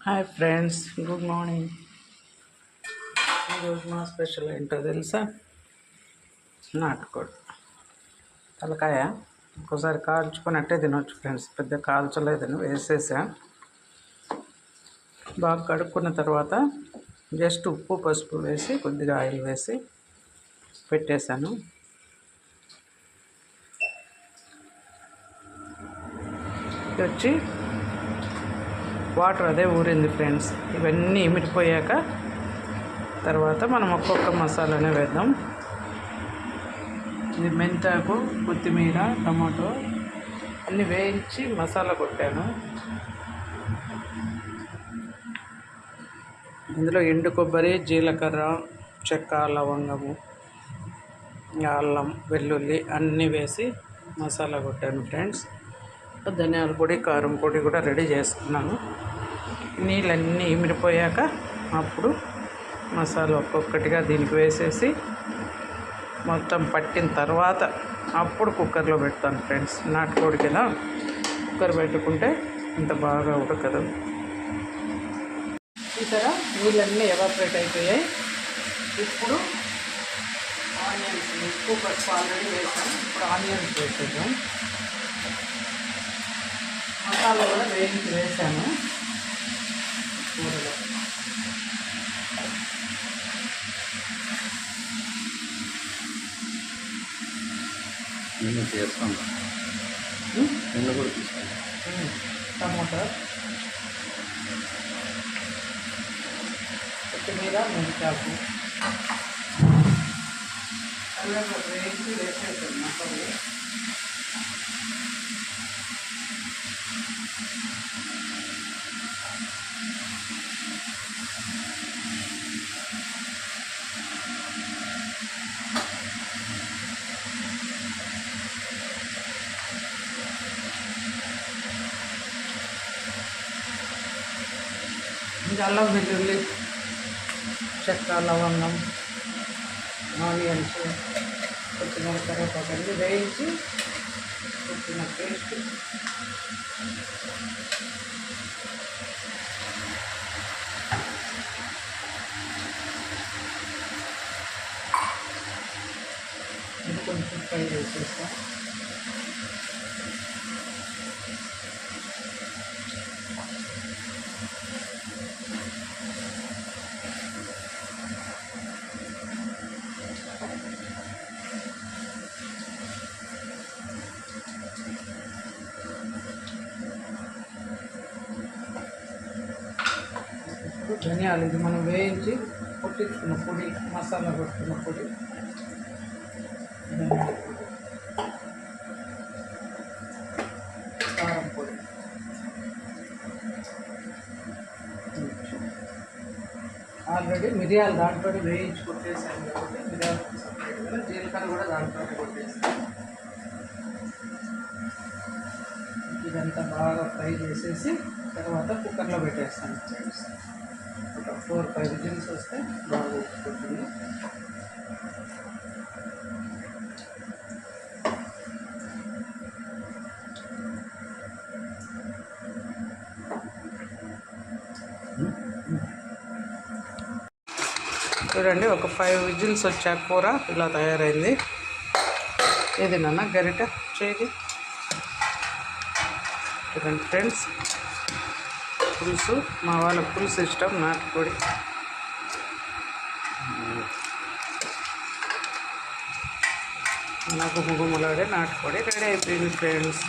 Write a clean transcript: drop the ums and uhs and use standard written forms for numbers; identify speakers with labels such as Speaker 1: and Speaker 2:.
Speaker 1: Hi friends, good morning. ఈరోజు మా special ఏంటో తెలుసా? నాటుకోడి తలకాయ. ఇంకోసారి కాల్చుకున్నట్టే తినొచ్చు ఫ్రెండ్స్. పెద్ద కాల్చలేదని వేసేసా. బాగా కడుక్కున్న తర్వాత జస్ట్ ఉప్పు పసుపు వేసి కొద్దిగా ఆయిల్ వేసి పెట్టేశాను. ఇది వచ్చి వాటర్ అదే ఊరింది ఫ్రెండ్స్. ఇవన్నీ ఇమిడిపోయాక తర్వాత మనం ఒక్కొక్క మసాలానే వేద్దాం. ఇది మెంతాకు, కొత్తిమీర, టమాటో అన్నీ వేయించి మసాలా కొట్టాను. ఇందులో ఎండు కొబ్బరి, జీలకర్ర, చెక్క, లవంగము, అల్లం, వెల్లుల్లి అన్నీ వేసి మసాలా కొట్టాను ఫ్రెండ్స్. ధనియాల పొడి, కారం పొడి కూడా రెడీ చేసుకున్నాను. నీళ్ళన్నీ ఇమిడిపోయాక అప్పుడు మసాలా ఒక్కొక్కటిగా దీనికి వేసేసి మొత్తం పట్టిన తర్వాత అప్పుడు కుక్కర్లో పెడతాను ఫ్రెండ్స్. నాటుకోడి కదా, కుక్కర్ పెట్టుకుంటే ఇంత బాగా ఉడకదు. చూసారా, నీళ్ళన్నీ ఎవాపరేట్ అయిపోయాయి. ఇప్పుడు ఆనియన్స్, ఉప్పు పసుపు ఆల్రెడీ వేసాను. ఇప్పుడు ఆనియన్స్ వేసేద్దాం. మసాలా కూడా వేయించి వేసాను కూరలో.
Speaker 2: నేను చేస్తాను, నేను కూడా తీస్తాను.
Speaker 1: టమాటా, కొత్తిమీర, మెంతాకు కరివేపాకు వేయించి వేసేసాను మసాలా. ఇంకా అల్లం, వెల్లుల్లి, చెక్క, లవంగం, ఆనియన్స్, కొత్తిమీర, కరివేపాకు అన్నీ వేయించి కొద్దిగా పేస్ట్ ఇది కొంచెం ఫ్రై చేసేస్తాం. ధనియాలు, ఇది మనం వేయించి కొట్టించుకున్న పొడి, మసాలా కొట్టుకున్న పొడి. కారం పొడి, ఆల్రెడీ మిరియాలు దాంట్లో వేయించి కొట్టేసాను కాబట్టి మిరియాలు సపరేట్ కదా. జీలకర్ర కూడా దాంట్లో కొట్టేసాను. ఇదంతా బాగా ఫ్రై చేసేసి తర్వాత కుక్కర్లో పెట్టేస్తాను ఫ్రెండ్స్. ఒక 4-5 విజిల్స్ వస్తే బాగా ఉడుకుతుంది. చూడండి, ఒక 5 విజిల్స్ వచ్చాక కూర ఇలా తయారైంది. ఏది నాన్న గరిట చేది. చూడండి ఫ్రెండ్స్, పులుసు, మా వాళ్ళకి పులుసు ఇష్టం. నాటుకోడి నాకు గుమ్మలాడే నాటుకోడి రెడీ అయిపోయింది ఫ్రెండ్స్.